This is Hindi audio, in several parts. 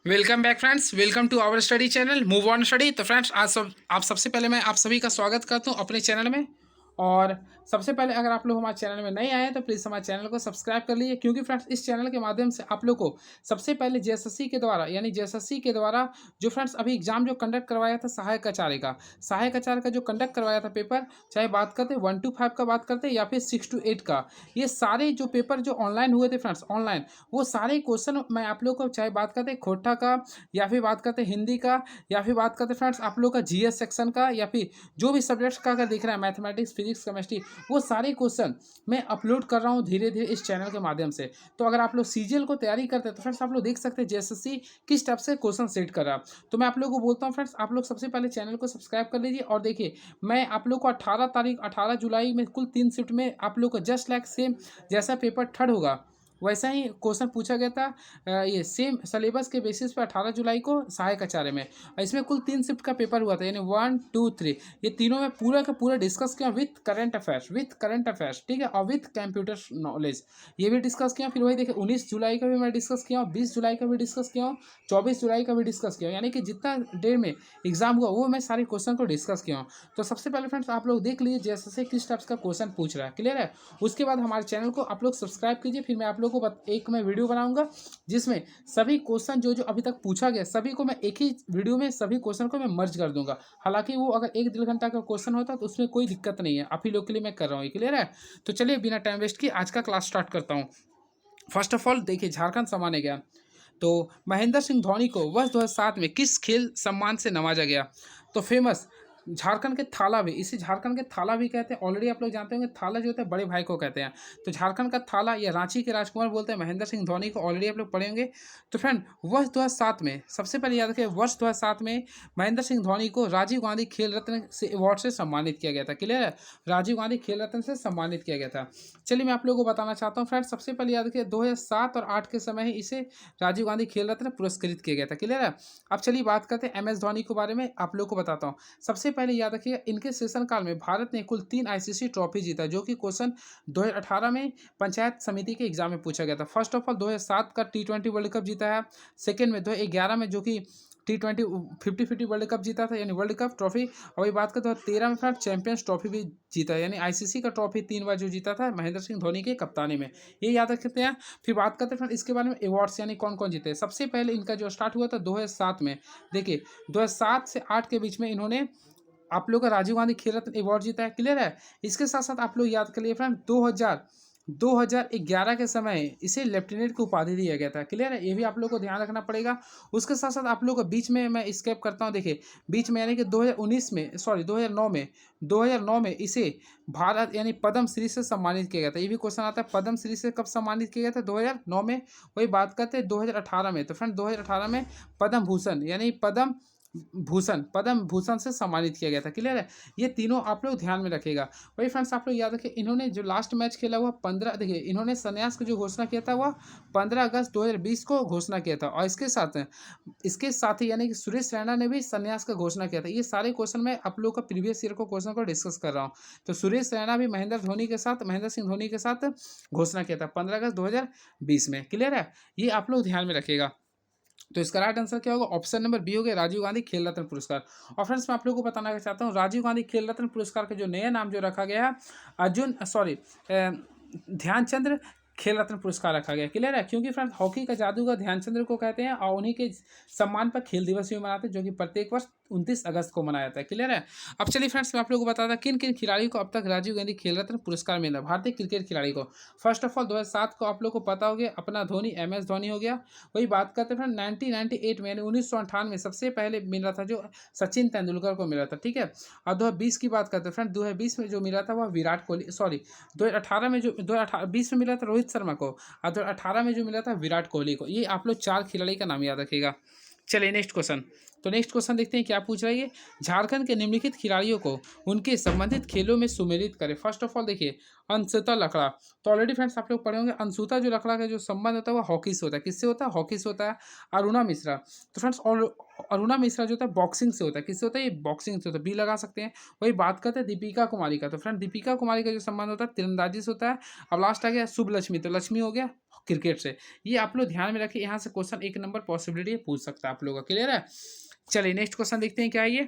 Welcome back friends, welcome to our study channel move on study. तो फ्रेंड्स, आप सबसे पहले मैं आप सभी का स्वागत करता हूं अपने चैनल में। और सबसे पहले अगर आप लोग हमारे चैनल में नए आए हैं तो प्लीज़ हमारे चैनल को सब्सक्राइब कर लीजिए, क्योंकि फ्रेंड्स इस चैनल के माध्यम से आप लोग को सबसे पहले जेएसएससी के द्वारा जो फ्रेंड्स अभी एग्जाम जो कंडक्ट करवाया था सहायक आचार्य का जो कंडक्ट करवाया था पेपर, चाहे बात करते 1 to 5 का बात करते या फिर 6 to 8 का, ये सारे जो पेपर जो ऑनलाइन हुए थे फ्रेंड्स, ऑनलाइन वो सारे क्वेश्चन मैं आप लोग को, चाहे बात करते खोटा का या फिर बात करते हिंदी का या फिर बात करते फ्रेंड्स आप लोग का जीएस सेक्शन का या फिर जो भी सब्जेक्ट्स का अगर देख रहे हैं, मैथमेटिक्स, फिजिक्स, केमिस्ट्री, वो सारे क्वेश्चन मैं अपलोड कर रहा हूँ धीरे धीरे इस चैनल के माध्यम से। तो अगर आप लोग सीजीएल को तैयारी करते हैं तो फ्रेंड्स आप लोग देख सकते हैं जेएसएससी किस टाइप से क्वेश्चन सेट कर रहा है। तो मैं आप लोग को बोलता हूँ फ्रेंड्स, आप लोग सबसे पहले चैनल को सब्सक्राइब कर लीजिए। और देखिए, मैं आप लोग को 18 जुलाई में कुल 3 शिफ्ट में आप लोग को जस्ट लाइक सेम जैसा पेपर थर्ड होगा वैसा ही क्वेश्चन पूछा गया था। ये सेम सिलेबस के बेसिस पर 18 जुलाई को सहायक आचार्य में, और इसमें कुल 3 शिफ्ट का पेपर हुआ था, यानी 1, 2, 3, ये तीनों में पूरा का पूरा डिस्कस किया विथ करंट अफेयर्स, ठीक है, और विथ कंप्यूटर नॉलेज ये भी डिस्कस किया। फिर वही देखिए 19 जुलाई का भी मैं डिस्कस किया हूँ, 20 जुलाई का भी डिस्कस किया हूँ, 24 जुलाई का भी डिस्कस किया हूँ, यानी कि जितना डेट में एग्जाम हुआ वो मैं सारे क्वेश्चन को डिस्कस किया हूँ। तो सबसे पहले फ्रेंड्स आप लोग देख लीजिए जैसे किस टाइप्स का क्वेश्चन पूछ रहा है, क्लियर है। उसके बाद हमारे चैनल को आप लोग सब्सक्राइब कीजिए। फिर मैं आप लोग को एक मैं वीडियो बनाऊंगा जिसमें सभी क्वेश्चन जो जो अभी तक पूछा गया सभी को मैं एक ही वीडियो में सभी क्वेश्चन को मैं मर्ज कर दूंगा। हालांकि वो अगर 1 1.5 घंटा का क्वेश्चन होता तो उसमें कोई दिक्कत नहीं है, आप ही लोग के लिए मैं कर रहा हूँ, क्लियर है। तो चलिए बिना टाइम वेस्ट किए आज का क्लास स्टार्ट करता हूँ। फर्स्ट ऑफ ऑल देखिए, झारखंड सामान्य ज्ञान। तो महेंद्र सिंह धोनी को वर्ष 2007 में किस खेल सम्मान से नवाजा गया? तो फेमस झारखंड के थाला भी, इसे झारखंड के थाला भी कहते हैं, ऑलरेडी आप लोग जानते होंगे। थाला जो होता है बड़े भाई को कहते हैं, तो झारखंड का थाला या रांची के राजकुमार बोलते हैं महेंद्र सिंह धोनी को, ऑलरेडी आप लोग पढ़े होंगे। तो फ्रेंड वर्ष 2007 में, सबसे पहले याद रखें, वर्ष 2007 में महेंद्र सिंह धोनी को राजीव गांधी खेल रत्न से अवार्ड से सम्मानित किया गया था, क्लियर है, राजीव गांधी खेल रत्न से सम्मानित किया गया था। चलिए मैं आप लोगों को बताना चाहता हूँ फ्रेंड, सबसे पहले याद रखिए 2007 और 8 के समय ही इसे राजीव गांधी खेल रत्न पुरस्कृत किया गया था, क्लियर है। अब चलिए बात करते हैं एम एस धोनी के बारे में, आप लोग को बताता हूँ। सबसे पहले याद रखिए, इनके शासन काल में भारत ने कुल 3 आईसीसी ट्रॉफी जीता, जो कि क्वेश्चन 2018 में पंचायत समिति के एग्जाम में पूछा गया था। फर्स्ट ऑफ ऑल 2007 का T20 वर्ल्ड कप जीता है। सेकेंड में 2011 में जो कि T20 50-50 वर्ल्ड कप जीता था, यानी वर्ल्ड कप ट्रॉफी। और वही बात करते हैं 2013 में फ्रेंड चैंपियंस ट्रॉफी भी जीता है, यानी आईसीसी का ट्रॉफी 3 बार जो जीता था महेंद्र सिंह धोनी के कप्तानी में, ये याद रखते हैं। फिर बात करते हैं फ्रेंड इसके बारे में अवार्ड्स, यानी कौन कौन जीते। सबसे पहले इनका जो स्टार्ट हुआ था 2007 में, देखिए 2007 से 8 के बीच में इन्होंने आप लोग का राजीव गांधी खेल रत्न अवार्ड जीता है, क्लियर है। इसके साथ साथ आप लोग याद कर लिए फ्रेंड 2011 के समय इसे लेफ्टिनेंट की उपाधि दिया गया था, क्लियर है, ये भी आप लोग को ध्यान रखना पड़ेगा। उसके साथ साथ आप लोग को बीच में मैं स्केप करता हूँ, देखिए बीच में यानी कि 2019 में, सॉरी 2009 में इसे भारत यानी पद्म श्री से सम्मानित किया गया था। ये भी क्वेश्चन आता है, पद्म श्री से कब सम्मानित किया गया था? 2009 में। वही बात करते हैं 2018 में, तो फ्रेंड 2018 में पद्म भूषण यानी पद्म भूषण से सम्मानित किया गया था, क्लियर है। ये तीनों आप लोग ध्यान में रखेगा। वही फ्रेंड्स आप लोग याद रखें, इन्होंने जो लास्ट मैच खेला हुआ 15, देखिए इन्होंने संन्यास की जो घोषणा किया था वह 15 अगस्त 2020 को घोषणा किया था। और इसके साथ ही यानी कि सुरेश रैना ने भी संन्यास का घोषणा किया था। ये सारे क्वेश्चन मैं आप लोग का प्रीवियस ईयर को क्वेश्चन को डिस्कस कर रहा हूँ। तो सुरेश रैना भी महेंद्र सिंह धोनी के साथ घोषणा किया था 15 अगस्त 2020 में, क्लियर है। ये आप लोग ध्यान में रखिएगा। तो इसका राइट आंसर क्या होगा? ऑप्शन नंबर बी हो गया, राजीव गांधी खेल रत्न पुरस्कार। और फ्रेंड्स मैं आप लोगों को बताना चाहता हूँ, राजीव गांधी खेल रत्न पुरस्कार का जो नया नाम जो रखा गया है, ध्यानचंद्र खेल रत्न पुरस्कार रखा गया, क्लियर है। क्योंकि फ्रेंड्स हॉकी का जादूगर ध्यानचंद्र को कहते हैं, और उन्हीं के सम्मान पर खेल दिवस भी मनाते हैं, जो कि प्रत्येक वर्ष 29 अगस्त को मनाया जाता है, क्लियर है। अब चलिए फ्रेंड्स मैं आप लोगों को बताता किन किन खिलाड़ियों को अब तक राजीव गांधी खेल रत्न पुरस्कार मिला, भारतीय क्रिकेट खिलाड़ी को। फर्स्ट ऑफ ऑल 2007 को आप लोग को पता हो गया, अपना धोनी, एम एस धोनी हो गया। वही बात करते हैं फ्रेंड 1998 में, यानी 1998 में सबसे पहले मिला था जो सचिन तेंदुलकर को मिला था, ठीक है। और 2020 की बात करते हैं फ्रेंड, 2020 में जो मिला था वह विराट कोहली, सॉरी 2018 में, जो 2020 में मिला था रोहित शर्मा को, और 2018 में जो मिला था विराट कोहली को। ये आप लोग 4 खिलाड़ी का नाम याद रखिएगा। चलिए नेक्स्ट क्वेश्चन। तो नेक्स्ट क्वेश्चन देखते हैं क्या पूछ रहा है ये। झारखंड के निम्नलिखित खिलाड़ियों को उनके संबंधित खेलों में सुमेलित करें। फर्स्ट ऑफ ऑल देखिए अंशुता लकड़ा, तो ऑलरेडी फ्रेंड्स आप लोग पढ़े होंगे, अंशुता जो लकड़ा का जो संबंध होता है वो हॉकी से होता है। किससे होता है? हॉकी से होता है। अरुणा मिश्रा, तो फ्रेंड्स अरुणा मिश्रा जो होता है बॉक्सिंग से होता है। किससे होता है? ये बॉक्सिंग से होता है, बी लगा सकते हैं। वही बात करते हैं दीपिका कुमारी का, तो फ्रेंड दीपिका कुमारी का जो संबंध होता है तीरंदाजी से होता है। अब लास्ट आ गया शुभ लक्ष्मी, तो लक्ष्मी हो गया क्रिकेट से। ये आप लोग ध्यान में रखिए, यहाँ से क्वेश्चन 1 नंबर पॉसिबिलिटी पूछ सकता है आप लोगों का। क्लियर है? चलिए नेक्स्ट क्वेश्चन देखते हैं क्या है ये।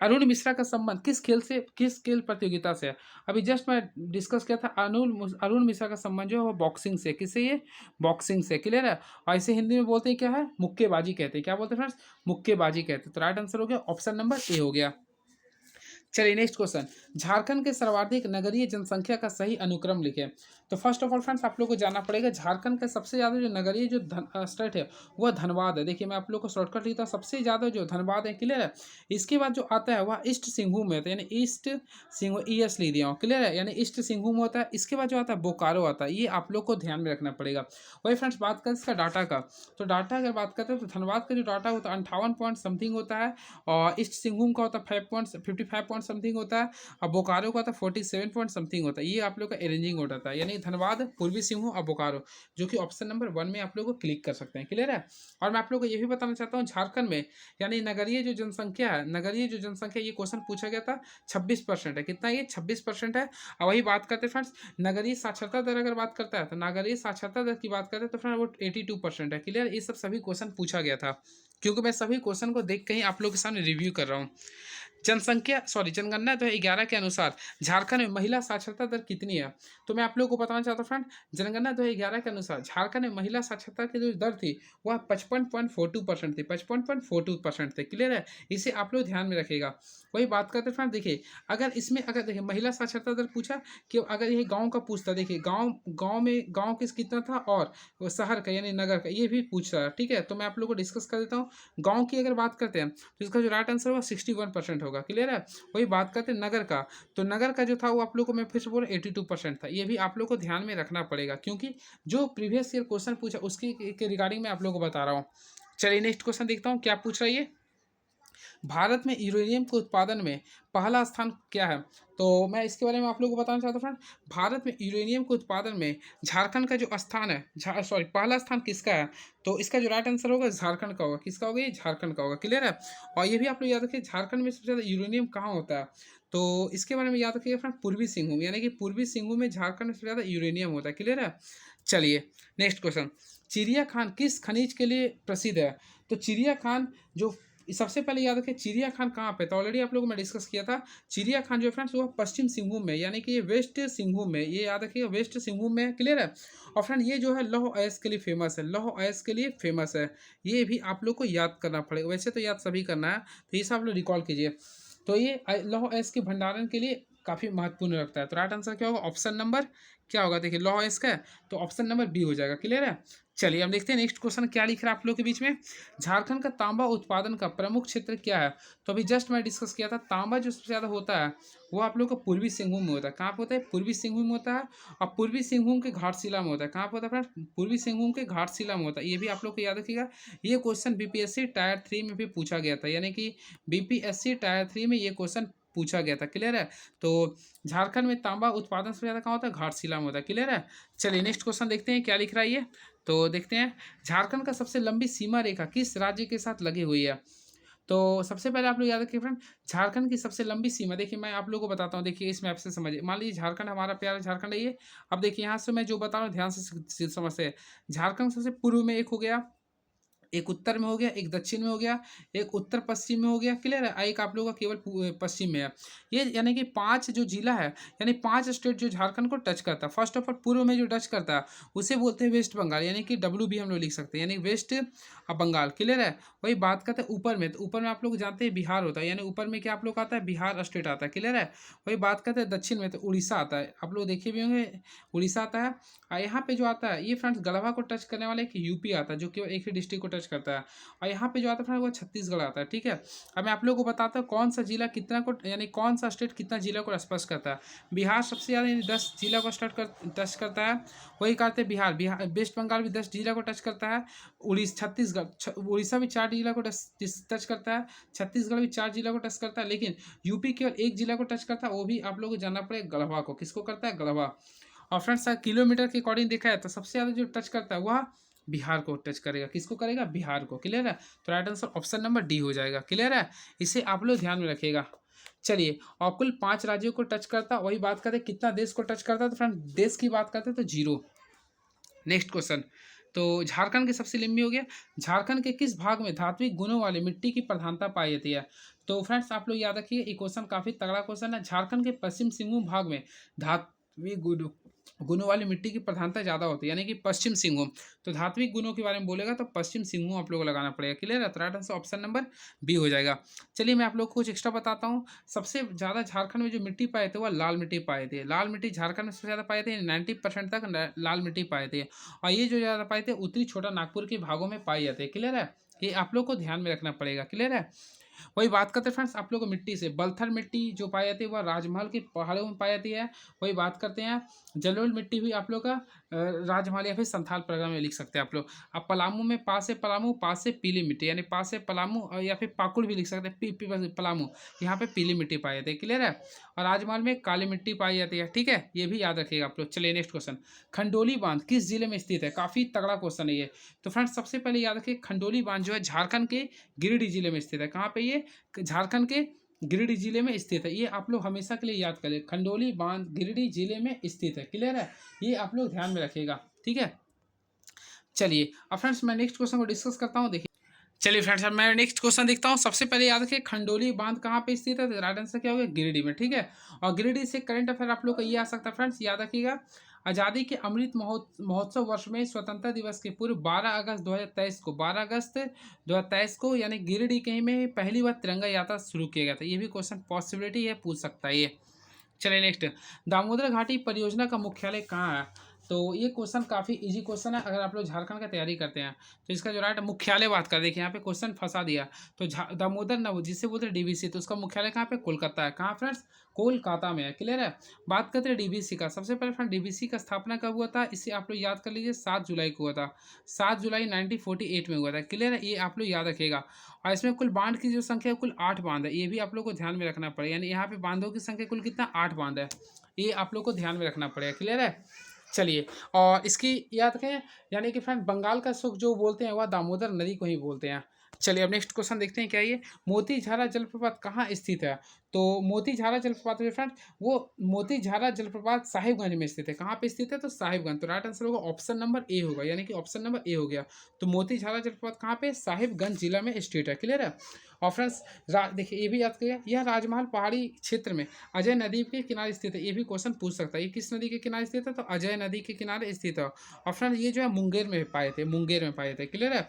अरुण मिश्रा का संबंध किस खेल प्रतियोगिता से है? अभी जस्ट मैं डिस्कस किया था, अरुण मिश्रा का संबंध जो है वो बॉक्सिंग से। किससे? ये बॉक्सिंग से। क्लियर है? और इसे हिंदी में बोलते हैं क्या है? मुक्केबाजी कहते हैं। क्या बोलते हैं फ्रेंड्स? मुक्केबाजी कहते हैं। तो राइट आंसर हो गया ऑप्शन नंबर ए हो गया। चलिए नेक्स्ट क्वेश्चन, झारखंड के सर्वाधिक नगरीय जनसंख्या का सही अनुक्रम लिखें। तो फर्स्ट ऑफ ऑल फ्रेंड्स आप लोग को जानना पड़ेगा, झारखंड का सबसे ज़्यादा जो नगरीय जो स्टेट है वह धनबाद है। देखिए मैं आप लोग को शॉर्टकट लिखता हूँ, सबसे ज़्यादा जो धनबाद है। क्लियर है? इसके बाद जो आता है वह ईस्ट सिंहभूम है, तो यानी ईस्ट सिंह ईएस लिख दिया हूँ। क्लियर है? यानी ईस्ट सिंहभूम होता है। इसके बाद जो आता है बोकारो आता है। ये आप लोग को ध्यान में रखना पड़ेगा। वही फ्रेंड्स बात करें इसका डाटा का, तो डाटा अगर बात करते हैं तो धनबाद का जो डाटा होता है 58 पॉइंट समथिंग होता है, और ईस्ट सिंहभूम का होता है 55 पॉइंट समथिंग होता है, और बोकारो का था 47 पॉइंट समथिंग होता है। ये आप लोग का अरेंजिंग होता था, यानी धनबाद, पूर्वी सिंहभूम और बोकारो, जो कि ऑप्शन नंबर 1 में आप लोग को क्लिक कर सकते हैं। क्लियर है? और मैं आप लोग को ये भी बताना चाहता हूँ, झारखंड में यानी नगरीय जो जनसंख्या है, नगरीय जो जनसंख्या, ये क्वेश्चन पूछा गया था, 26% है। कितना? ये 26% है। और वही बात करते हैं फ्रेंड्स, नगरीय साक्षरता दर अगर बात करता है तो नगरीय साक्षरता दर की बात करते हैं तो फ्रेंड वो 82% है। क्लियर? ये सब सभी क्वेश्चन पूछा गया था, क्योंकि मैं सभी क्वेश्चन को देख के ही आप लोग के सामने रिव्यू कर रहा हूँ। जनगणना 2011 के अनुसार झारखंड में महिला साक्षरता दर कितनी है? तो मैं आप लोगों को बताना चाहता हूँ फ्रेंड, जनगणना 2011 के अनुसार झारखंड में महिला साक्षरता की जो दर थी वह 55.42% थी। 55.42% थे। क्लियर है? इसे आप लोग ध्यान में रखिएगा। वही बात करते फ्रेंड, देखिए अगर इसमें अगर देखिए महिला साक्षरता दर पूछा कि अगर ये गांव का पूछता, देखिए गांव में गांव किस कितना था, और वो शहर का यानी नगर का ये भी पूछ रहा है। ठीक है? तो मैं आप लोग को डिस्कस कर देता हूँ। गांव की अगर बात करते हैं तो इसका जो राइट आंसर होगा 61% होगा। क्लियर है? वही बात करते हैं नगर का, तो नगर का जो था वो आप लोग को मैं फिर से बोल 82% था। ये भी आप लोग को ध्यान में रखना पड़ेगा, क्योंकि जो प्रीवियस ईयर क्वेश्चन पूछा उसकी के रिगार्डिंग मैं आप लोग को बता रहा हूँ। चलिए नेक्स्ट क्वेश्चन देखता हूँ क्या पूछ रहा है ये। भारत में यूरेनियम के उत्पादन में पहला स्थान क्या है? तो मैं इसके बारे में आप लोगों को बताना चाहता हूँ फ्रेंड, भारत में यूरेनियम के उत्पादन में झारखंड का जो स्थान है, सॉरी पहला स्थान किसका है? तो इसका जो राइट आंसर होगा झारखंड का होगा। किसका होगा? ये झारखंड का होगा। क्लियर है? और ये भी आप लोग याद रखिए, झारखंड में सबसे ज़्यादा यूरेनियम कहाँ होता है? तो इसके बारे में याद रखिए फ्रेंड, पूर्वी सिंहभूम, यानी कि पूर्वी सिंहभूम में झारखंड में सबसे ज़्यादा यूरेनियम होता है। क्लियर है? चलिए नेक्स्ट क्वेश्चन, चिड़िया खान किस खनिज के लिए प्रसिद्ध है? तो चिड़िया खान जो सबसे पहले याद रखें, चिड़िया खान कहाँ पे था? ऑलरेडी आप लोगों को मैं डिस्कस किया था। चिड़िया खान जो फ्रेंड्स वो पश्चिम सिंहभूम में, यानी कि ये वेस्ट सिंहभूम में, ये याद रखिएगा वेस्ट सिंहभूम में। क्लियर है? और फ्रेंड ये जो है लौह अयस्क के लिए फेमस है, लौह अयस्क के लिए फेमस है। ये भी आप लोग को याद करना पड़ेगा, वैसे तो याद सभी करना है, तो ये सब आप लोग रिकॉल कीजिए। तो ये लौह अयस्क के भंडारण के लिए काफ़ी महत्वपूर्ण रखता है। तो राइट आंसर क्या होगा? ऑप्शन नंबर क्या होगा? देखिए लौह अयस्क है तो ऑप्शन नंबर बी हो जाएगा। क्लियर है? चलिए अब देखते हैं नेक्स्ट क्वेश्चन क्या लिख रहा है आप लोग के बीच में। झारखंड का तांबा उत्पादन का प्रमुख क्षेत्र क्या है? तो अभी जस्ट मैं डिस्कस किया था, तांबा जो सबसे ज़्यादा होता है वो आप लोग को पूर्वी सिंहभूम में होता है। कहाँ पे होता है? पूर्वी सिंहभूम में होता है, और पूर्वी सिंहभूम के घाटशिला में होता है। कहाँ पे होता है फ्रेंड? पूर्वी सिंहभूम के घाटशिला में होता है। ये भी आप लोग को याद रखिएगा। ये क्वेश्चन बीपीएससी टायर 3 में भी पूछा गया था, यानी कि बीपीएससी टायर 3 में ये क्वेश्चन पूछा गया था। क्लियर है? तो झारखंड में तांबा उत्पादन सबसे ज़्यादा कहाँ होता है? घाटशिला में होता है। क्लियर है? चलिए नेक्स्ट क्वेश्चन देखते हैं क्या लिख रहा है ये। तो देखते हैं, झारखंड का सबसे लंबी सीमा रेखा किस राज्य के साथ लगी हुई है? तो सबसे पहले आप लोग याद रखिए फ्रेंड, झारखंड की सबसे लंबी सीमा, देखिए मैं आप लोगों को बताता हूँ। देखिए इस मैप से समझिए, मान लीजिए झारखंड हमारा प्यारा झारखंड है ये। अब देखिए यहाँ से मैं जो बता रहा हूँ ध्यान से समझते हैं। झारखंड सबसे पूर्व में एक हो गया, एक उत्तर में हो गया, एक दक्षिण में हो गया, एक उत्तर पश्चिम में हो गया। क्लियर है? एक आप लोगों का केवल पश्चिम में है। ये यानी कि 5 जो जिला है, यानी 5 स्टेट जो झारखंड को टच करता है। फर्स्ट ऑफ ऑल पूर्व में जो टच करता है उसे बोलते हैं वेस्ट बंगाल, यानी कि डब्ल्यू भी हम लोग लिख सकते हैं, यानी वेस्ट बंगाल। क्लियर है? वही बात करते हैं ऊपर में, तो ऊपर में आप लोग जानते हैं बिहार होता है, यानी ऊपर में क्या आप लोग आता है? बिहार स्टेट आता है। क्लियर है? वही बात करते हैं दक्षिण में, तो उड़ीसा आता है। आप लोग देखे भी होंगे उड़ीसा आता है। और यहाँ पे जो आता है ये फ्रेंड्स गढ़वा को टच करने वाला एक यूपी आता है, जो केवल एक ही डिस्ट्रिक्ट को टच करता है। और यहाँ पे जो आता है फ्रेंड वो छत्तीसगढ़ आता है। ठीक है? अब मैं आप लोगों को बताता हूँ कौन सा जिला कितना को, यानी कौन सा स्टेट कितना जिला को स्पर्श करता है। बिहार सबसे ज़्यादा यानी 10 जिला को टच करता है। वही कहते हैं बिहार वेस्ट बंगाल भी 10 जिला को टच करता है। उड़ीसा भी 4 जिला को टच करता है। छत्तीसगढ़ भी 4 जिला को टच करता है, लेकिन यूपी केवल एक जिला को टच करता है, वो भी आप लोगों को जानना पड़ेगा, गढ़वा को। किसको करता है? गढ़वा। और फ्रेंड्स किलोमीटर के अकॉर्डिंग देखा है तो सबसे ज़्यादा जो टच करता है वह बिहार को टच करेगा। किसको करेगा? बिहार को। क्लियर है? तो right answer option number D हो जाएगा। क्लियर है? इसे आप लोग ध्यान में रखिएगा। चलिए, और कुल 5 राज्यों को टच करता, वही बात करते कितना देश को टच करता है, तो फ्रेंड देश की बात करते तो 0। नेक्स्ट क्वेश्चन, तो झारखंड की सबसे लंबी हो गया, झारखंड के किस भाग में धात्विक गुणों वाली मिट्टी की प्रधानता पाई जाती है? तो फ्रेंड्स आप लोग याद रखिए, ये क्वेश्चन काफ़ी तगड़ा क्वेश्चन है। झारखंड के पश्चिम सिंहभूम भाग में धात्विक गुणों वाली मिट्टी की प्रधानता ज़्यादा होती है, यानी कि पश्चिम सिंहभूम। तो धात्विक गुणों के बारे में बोलेगा तो पश्चिम सिंहभूम आप लोग को लगाना पड़ेगा। क्लियर है? तो right answer option number B हो जाएगा। चलिए मैं आप लोग को कुछ एक्स्ट्रा बताता हूँ। सबसे ज़्यादा झारखंड में जो मिट्टी पाई थी वह लाल मिट्टी पाई थी। लाल मिट्टी झारखंड में सबसे ज़्यादा पाई थी, 90% तक लाल मिट्टी पाई थी। और ये जो ज़्यादा पाई थे उत्तरी छोटा नागपुर के भागों में पाई जाती है। क्लियर है? ये आप लोग को ध्यान में रखना पड़ेगा। क्लियर है? वही बात करते हैं फ्रेंड्स आप लोग को मिट्टी से, बलथर मिट्टी जो पाई जाती है वह राजमहल के पहाड़ों में पाई जाती है। वही बात करते हैं, जलोढ़ मिट्टी भी आप लोग का राजमहल या फिर संथाल परगना में लिख सकते हैं आप लोग। अब पलामू में पास है पलामू, पास से पीली मिट्टी, यानी पास है पलामू, और या फिर पाकुड़ भी लिख सकते हैं, पलामू, यहाँ पे पीली मिट्टी पाई जाती है। क्लियर है? और राजमहल में काली मिट्टी पाई जाती है। ठीक है, ये भी याद रखिएगा आप लोग। चलिए नेक्स्ट क्वेश्चन, खंडोली बांध किस जिले में स्थित है? काफी तगड़ा क्वेश्चन है ये। तो फ्रेंड्स सबसे पहले याद रखिए, खंडोली बांध जो है झारखंड के गिरिडीह जिले में स्थित है। कहाँ पे? ये झारखंड के गिरिडीह जिले में स्थित है। ये आप लोग हमेशा के लिए याद करें, खंडोली बांध गिरिडीह जिले में स्थित है। क्लियर है? ये आप लोग ध्यान में रखिएगा। ठीक है, चलिए अब फ्रेंड्स मैं नेक्स्ट क्वेश्चन को डिस्कस करता हूँ। देखिए, चलिए फ्रेंड्स अब मैं नेक्स्ट क्वेश्चन देखता हूँ। सबसे पहले याद रखिए, खंडोली बांध कहाँ पे स्थित है? तो राइट आंसर क्या होगा? गिरिडीह में। ठीक है, और गिरिडीह से करंट अफेयर आप लोग का ये आ सकता है फ्रेंड्स, याद रखिएगा। आज़ादी के अमृत महोत्सव वर्ष में स्वतंत्रता दिवस के पूर्व 12 अगस्त 2023 को यानी गिरिडीह कहीं में पहली बार तिरंगा यात्रा शुरू किया गया था। ये भी क्वेश्चन पॉसिबिलिटी है, पूछ सकता है ये। चलिए नेक्स्ट, दामोदर घाटी परियोजना का मुख्यालय कहाँ है? तो ये क्वेश्चन काफ़ी इजी क्वेश्चन है अगर आप लोग झारखंड का तैयारी करते हैं। तो इसका जो राइट मुख्यालय बात कर, देखिए यहाँ पे क्वेश्चन फंसा दिया। तो दामोदर नव जिसे बोलते हैं डीवीसी, तो उसका मुख्यालय कहाँ पे? कोलकाता है। कहाँ फ्रेंड्स? कोलकाता में है। क्लियर है? बात करते हैं डीवीसी का। सबसे पहले फ्रेंड डीवीसी का स्थापना कब हुआ था? इसे आप लोग याद कर लीजिए, 7 जुलाई को हुआ था। 7 जुलाई 1948 में हुआ था। क्लियर है? ये आप लोग याद रखिएगा। और इसमें कुल बांध की जो संख्या है, कुल 8 बांध है। ये भी आप लोग को ध्यान में रखना पड़ेगा, यानी यहाँ पे बांधों की संख्या कुल कितना? 8 बांध है। ये आप लोग को ध्यान में रखना पड़ेगा। क्लियर है? चलिए, और इसकी याद रखें, यानी कि फ्रेंड बंगाल का सुख जो बोलते हैं वह दामोदर नदी को ही बोलते हैं। चलिए अब नेक्स्ट क्वेश्चन देखते हैं क्या ये, मोतीझारा जलप्रपात कहाँ स्थित है? तो मोतीझारा जलप्रपात में फ्रेंड, वो मोतीझारा जलप्रपात साहिबगंज में स्थित है। कहाँ पे स्थित है? तो साहिबगंज। तो राइट आंसर होगा ऑप्शन नंबर ए होगा, यानी कि ऑप्शन नंबर ए हो गया। तो मोतीझारा जलप्रपात कहाँ पे? साहिबगंज जिला में स्थित है। क्लियर है? और फ्रेंड्स देखिए ये भी याद करिए, यह राजमहल पहाड़ी क्षेत्र में अजय नदी के किनारे स्थित है। ये भी क्वेश्चन पूछ सकता है, ये किस नदी के किनारे स्थित है? तो अजय नदी के किनारे स्थित है। और फ्रेंड्स ये जो है मुंगेर में पाए थे, मुंगेर में पाए थे। क्लियर है?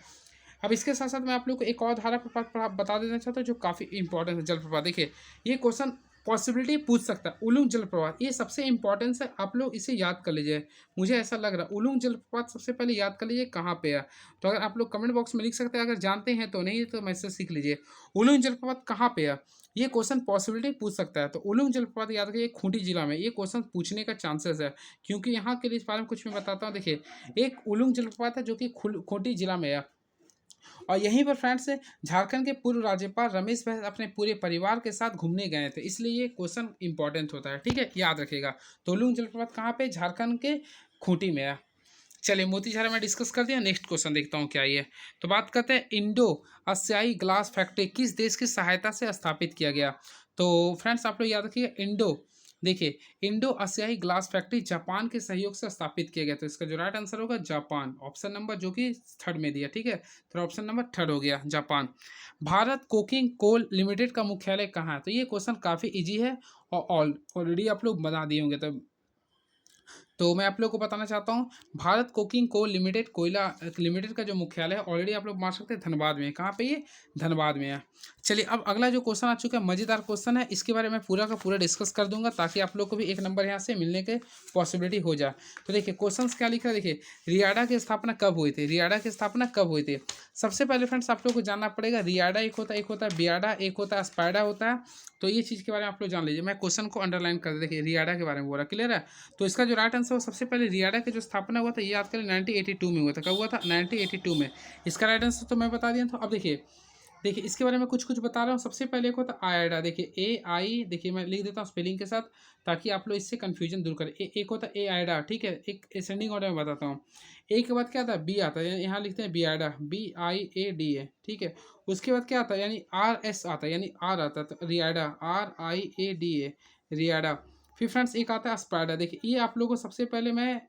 अब इसके साथ साथ मैं आप लोग को एक और धारा प्रपात बता देना चाहता हूँ जो काफ़ी इंपॉर्टेंट है, जलप्रपात। देखिए ये क्वेश्चन पॉसिबिलिटी पूछ सकता है, उलुंग जलप्रपात, ये सबसे इंपॉर्टेंस है, आप लोग इसे याद कर लीजिए। मुझे ऐसा लग रहा है उलुंग जलप्रपात सबसे पहले याद कर लीजिए कहाँ पे है। तो अगर आप लोग कमेंट बॉक्स में लिख सकते हैं, अगर जानते हैं तो, नहीं तो मैसेज सीख लीजिए। उलुंग जलप्रपात कहाँ पे है? ये क्वेश्चन पॉसिबिलिटी पूछ सकता है। तो उलुंग जलप्रपात याद रखिए खूंटी जिला में, ये क्वेश्चन पूछने का चांसेस है, क्योंकि यहाँ के लिए इस बारे में कुछ मैं बताता हूँ। देखिए एक उलुंग जलप्रपात है जो कि खूंटी जिला में है, और यहीं पर फ्रेंड्स झारखंड के पूर्व राज्यपाल रमेश बैस अपने पूरे परिवार के साथ घूमने गए थे, इसलिए ये क्वेश्चन इंपॉर्टेंट होता है। ठीक है, याद रखिएगा। तोलुंग जलप्रपात कहाँ पे? झारखंड के खूंटी में है। चलिए मोतीझारा में डिस्कस कर दिया। नेक्स्ट क्वेश्चन देखता हूँ क्या ये। तो बात करते हैं, इंडो एशियाई ग्लास फैक्ट्री किस देश की सहायता से स्थापित किया गया? तो फ्रेंड्स आप लोग याद रखिए, देखिए इंडो एशियाई ग्लास फैक्ट्री जापान के सहयोग से स्थापित किया गया। तो इसका जो राइट आंसर होगा जापान, ऑप्शन नंबर जो कि थर्ड में दिया। ठीक है, तो ऑप्शन नंबर थर्ड हो गया Japan. Bharat coking coal limited का मुख्यालय कहाँ है? तो ये क्वेश्चन काफ़ी इजी है और ऑलरेडी आप लोग बता दिए होंगे। तो मैं आप लोग को बताना चाहता हूँ, भारत कोकिंग कोल लिमिटेड कोयला लिमिटेड का जो मुख्यालय है ऑलरेडी आप लोग मान सकते हैं धनबाद में। कहाँ पे? ये धनबाद में है। चलिए अब अगला जो क्वेश्चन आ चुका है, मज़ेदार क्वेश्चन है, इसके बारे में पूरा का पूरा डिस्कस कर दूंगा ताकि आप लोग को भी एक नंबर यहाँ से मिलने के पॉसिबिलिटी हो जाए। तो देखिए क्वेश्चन क्या लिखा है, देखिए रियाडा की स्थापना कब हुई थी? रियाडा की स्थापना कब हुई थी? सबसे पहले फ्रेंड्स आप लोग को जानना पड़ेगा, रियाडा एक होता है बियाडा, एक होता है स्पाइडा होता है। तो ये चीज़ के बारे में आप लोग जान लीजिए। मैं क्वेश्चन को अंडरलाइन कर देखिए, रियाडा के बारे में बोल रहा। क्लियर है? तो इसका जो राइट आंसर, सबसे पहले रियाडा की जो स्थापना हुआ था, ये याद करें 1982 में हुआ था। कब हुआ था? 1982 में। इसका राइट आंसर तो मैं बता दिया था। अब देखिए इसके बारे में कुछ कुछ बता रहा हूँ। सबसे पहले एक होता आयडा, देखिए ए आई, देखिए मैं लिख देता हूँ स्पेलिंग के साथ ताकि आप लोग इससे कन्फ्यूजन दूर करें। एक होता ए आयडा, ठीक है, एक असेंडिंग ऑर्डर में बताता हूँ। ए के बाद क्या आता है? बी आता है, यहाँ लिखते हैं बी आयडा, BIADA, ठीक है। उसके बाद क्या आता है? यानी RS आता है, यानी आर आता है, तो रियाडा, RIADA, रियाडा। फिर फ्रेंड्स एक आता है स्पाइडा। देखिए ये आप लोगों को सबसे पहले मैं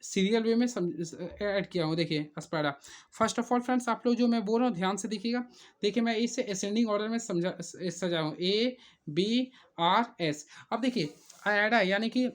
सीरियल वे में ऐड किया हूँ। देखिए Espada, first of all friends आप लोग जो मैं बोल रहा हूँ ध्यान से देखिएगा। देखिए मैं इसे असेंडिंग ऑर्डर में सजा हूँ, ABRS। अब देखिए आयाडा यानी कि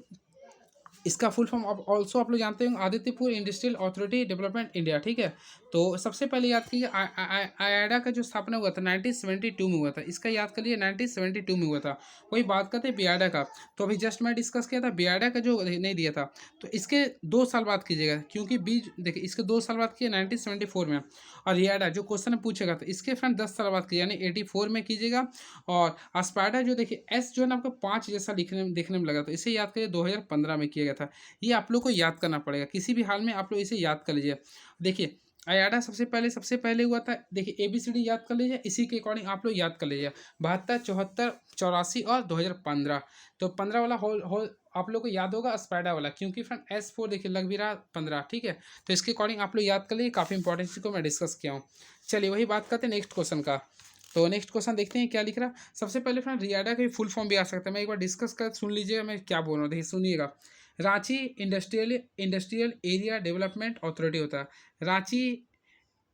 इसका फुल फॉर्म आप ऑल्सो आप लोग जानते होंगे, Adityapur industrial authority development India, ठीक है। तो सबसे पहले याद कीजिए आयाडा का जो स्थापना हुआ था 1972 में हुआ था। इसका याद करिए 1972 में हुआ था। वही बात करते हैं बियाडा का, तो अभी जस्ट मैं डिस्कस किया था बियाडा का जो नहीं दिया था, तो इसके 2 साल बाद कीजिएगा, क्योंकि बीज देखिए इसके 2 साल बाद किए 1974 में। और रियाडा जो क्वेश्चन पूछेगा तो इसके फ्रेंड 10 साल बाद कीजिए, यानी 84 में कीजिएगा। और आस्पाडा जो देखिए एस जो है ना आपको 5 जैसा देखने में लगा, तो इसे याद करिए 2015 में किया गया था। ये आप लोग को याद करना पड़ेगा, किसी भी हाल में आप लोग इसे याद कर लीजिए। देखिए आयाडा सबसे पहले हुआ था। देखिए ABCD याद कर लीजिए, इसी के अकॉर्डिंग आप लोग याद कर लीजिए 72, 74, 84 और 2015। तो 15 वाला होल आप लोग को याद होगा स्पाइडा वाला, क्योंकि फ्रेंड S4 देखिए लग भी रहा 15, ठीक है। तो इसके अकॉर्डिंग आप लोग याद कर लीजिए, काफ़ी इंपॉर्टेंट चीज़ को मैं डिस्कस किया हूँ। चलिए वही बात करते हैं नेक्स्ट क्वेश्चन का। तो नेक्स्ट क्वेश्चन देखते हैं क्या लिख रहा। सबसे पहले फ्रेंड रियाडा का फुल फॉर्म भी आ सकता है, मैं एक बार डिस्कस कर सुन लीजिएगा मैं क्या बोल रहा हूँ। देखिए सुनिएगा, Ranchi industrial area development authority होता है। Ranchi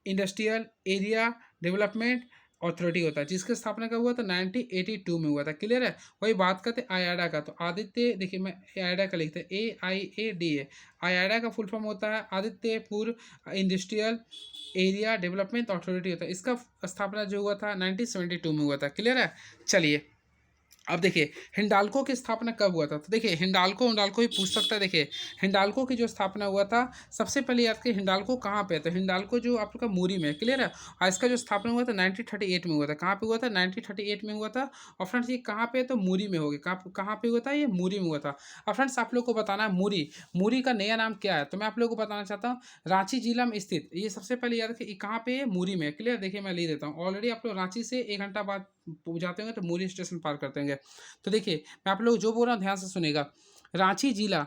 industrial area development authority होता है, जिसकी स्थापना कब हुआ था 1982 में हुआ था। क्लियर है। वही बात करते हैं आयाडा का, तो आदित्य देखिए मैं आयाडा का लिखते हैं AIADA। आयाडा का फुल फॉर्म होता है Adityapur industrial area development authority होता है। इसका स्थापना जो हुआ था 1972 में हुआ था। क्लियर है। चलिए अब देखिए हिंडाल्को की स्थापना कब हुआ था, तो देखिए हिंडाल्को ही पूछ सकता है। देखिए हिंडाल्को की जो स्थापना हुआ था, सबसे पहले याद करिए हिंडाल्को कहाँ पे है, तो हिंडाल्को जो आपका मूरी में है। क्लियर है। और इसका जो स्थापना हुआ था 1938 में हुआ था। कहाँ पे हुआ था 1938 में हुआ था। और फ्रेंड्स ये कहाँ पे है, तो मूरी में हो गया। कहाँ पे हुआ था, ये मूरी में हुआ था। और फ्रेंड्स आप लोग को बताना है मूरी का नया नाम क्या है, तो मैं आप लोग को बताना चाहता हूँ रांची जिला में स्थित। ये सबसे पहले याद रखिए कहाँ पे है, मूरी में। क्लियर। देखिए मैं लिख देता हूँ, ऑलरेडी आप लोग रांची से 1 घंटा बाद जाते होंगे तो मूरी स्टेशन पार करते होंगे। तो देखिए मैं आप लोग जो बोल रहा हूँ ध्यान से सुनेगा। रांची जिला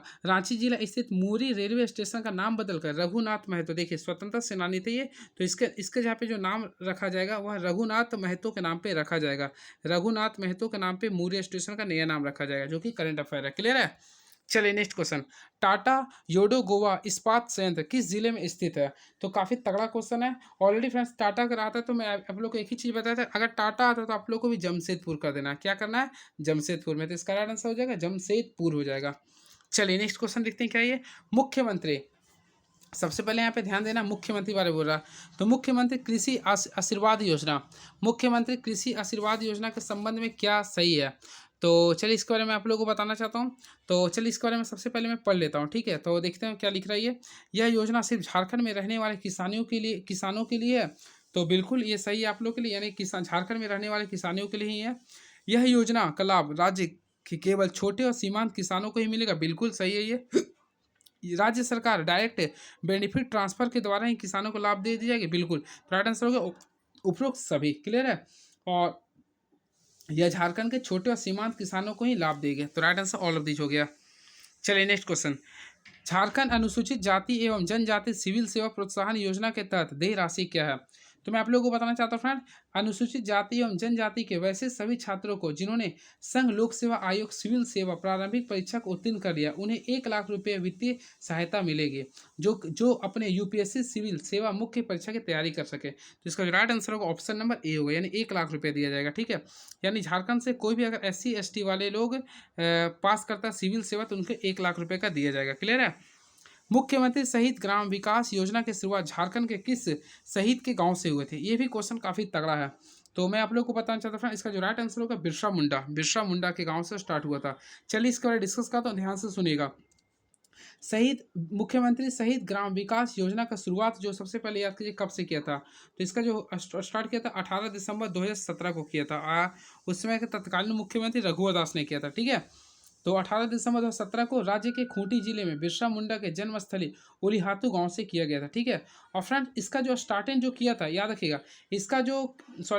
स्थित मूरी रेलवे स्टेशन का नाम बदलकर रघुनाथ महतो, देखिए स्वतंत्रता सेनानी थे ये, तो इसके जहाँ पे जो नाम रखा जाएगा वह रघुनाथ महतो के नाम पे रखा जाएगा। रघुनाथ महतो के नाम पे मूरी स्टेशन का नया नाम रखा जाएगा, जो कि करंट अफेयर है। क्लियर है। चलिए नेक्स्ट क्वेश्चन, टाटा योडोगोवा इस्पात संयंत्र किस जिले में स्थित है, तो काफ़ी तगड़ा क्वेश्चन है। ऑलरेडी फ्रेंड्स टाटा का आता है, तो मैं आप लोग को एक ही चीज़ बताया था, अगर टाटा आता है तो आप लोग को भी जमशेदपुर कर देना है। क्या करना है, जमशेदपुर में, तो इसका राइट आंसर हो जाएगा जमशेदपुर हो जाएगा। चलिए नेक्स्ट क्वेश्चन देखते हैं क्या ये। मुख्यमंत्री, सबसे पहले यहाँ पे ध्यान देना, मुख्यमंत्री बारे बोल रहा, तो मुख्यमंत्री कृषि आशीर्वाद योजना, मुख्यमंत्री कृषि आशीर्वाद योजना के संबंध में क्या सही है, तो चलिए इसके बारे में आप लोगों को बताना चाहता हूँ। तो चलिए इसके बारे में सबसे पहले मैं पढ़ लेता हूँ, ठीक है। तो देखते हैं क्या लिख रहा है ये। यह योजना सिर्फ झारखंड में रहने वाले किसानों के लिए है, तो बिल्कुल ये सही है आप लोग के लिए, यानी किसान झारखंड में रहने वाले किसानों के लिए ही है। यह योजना का लाभ राज्य के केवल छोटे और सीमांत किसानों को ही मिलेगा, बिल्कुल सही है ये। राज्य सरकार डायरेक्ट बेनिफिट ट्रांसफर के द्वारा ही किसानों को लाभ दे दी जाएगी, बिल्कुल। तो राइट आंसर होगा उपरोक्त सभी। क्लियर है। और यह झारखंड के छोटे और सीमांत किसानों को ही लाभ देगा, तो right answer all of this हो गया। चलिए नेक्स्ट क्वेश्चन, झारखंड अनुसूचित जाति एवं जनजाति सिविल सेवा प्रोत्साहन योजना के तहत देय राशि क्या है, तो मैं आप लोगों को बताना चाहता हूँ फ्रेंड, अनुसूचित जाति एवं जनजाति के वैसे सभी छात्रों को जिन्होंने संघ लोक सेवा आयोग सिविल सेवा प्रारंभिक परीक्षा को उत्तीर्ण कर लिया, उन्हें 1 लाख रुपये वित्तीय सहायता मिलेगी, जो अपने UPSC सिविल सेवा मुख्य परीक्षा की तैयारी कर सके। तो इसका जो राइट आंसर होगा ऑप्शन नंबर ए होगा, यानी 1 लाख रुपये दिया जाएगा, ठीक है। यानी झारखंड से कोई भी अगर SC ST वाले लोग पास करता है सिविल सेवा, तो उनके 1 लाख रुपये का दिया जाएगा। क्लियर है। मुख्यमंत्री शहीद ग्राम विकास योजना की शुरुआत झारखंड के किस शहीद के गांव से हुए थे, ये भी क्वेश्चन काफ़ी तगड़ा है। तो मैं आप लोग को बताना चाहता हूँ इसका जो राइट आंसर होगा बिरसा मुंडा के गांव से स्टार्ट हुआ था। चलिए इसके बारे में डिस्कस करता हूँ, ध्यान से सुनिएगा। मुख्यमंत्री शहीद ग्राम विकास योजना का शुरुआत जो सबसे पहले याद कीजिए कब से किया था, तो इसका जो स्टार्ट किया था 18 दिसंबर 2017 को किया था। उस समय के तत्कालीन मुख्यमंत्री रघुवर दास ने किया था, ठीक है। तो 18 दिसंबर 2017 को राज्य के खूंटी जिले में बिरसा मुंडा के जन्मस्थली उलीहातू गांव से किया गया था, ठीक है। और फ्रेंड इसका जो स्टार्टिंग जो किया था याद रखिएगा, इसका जो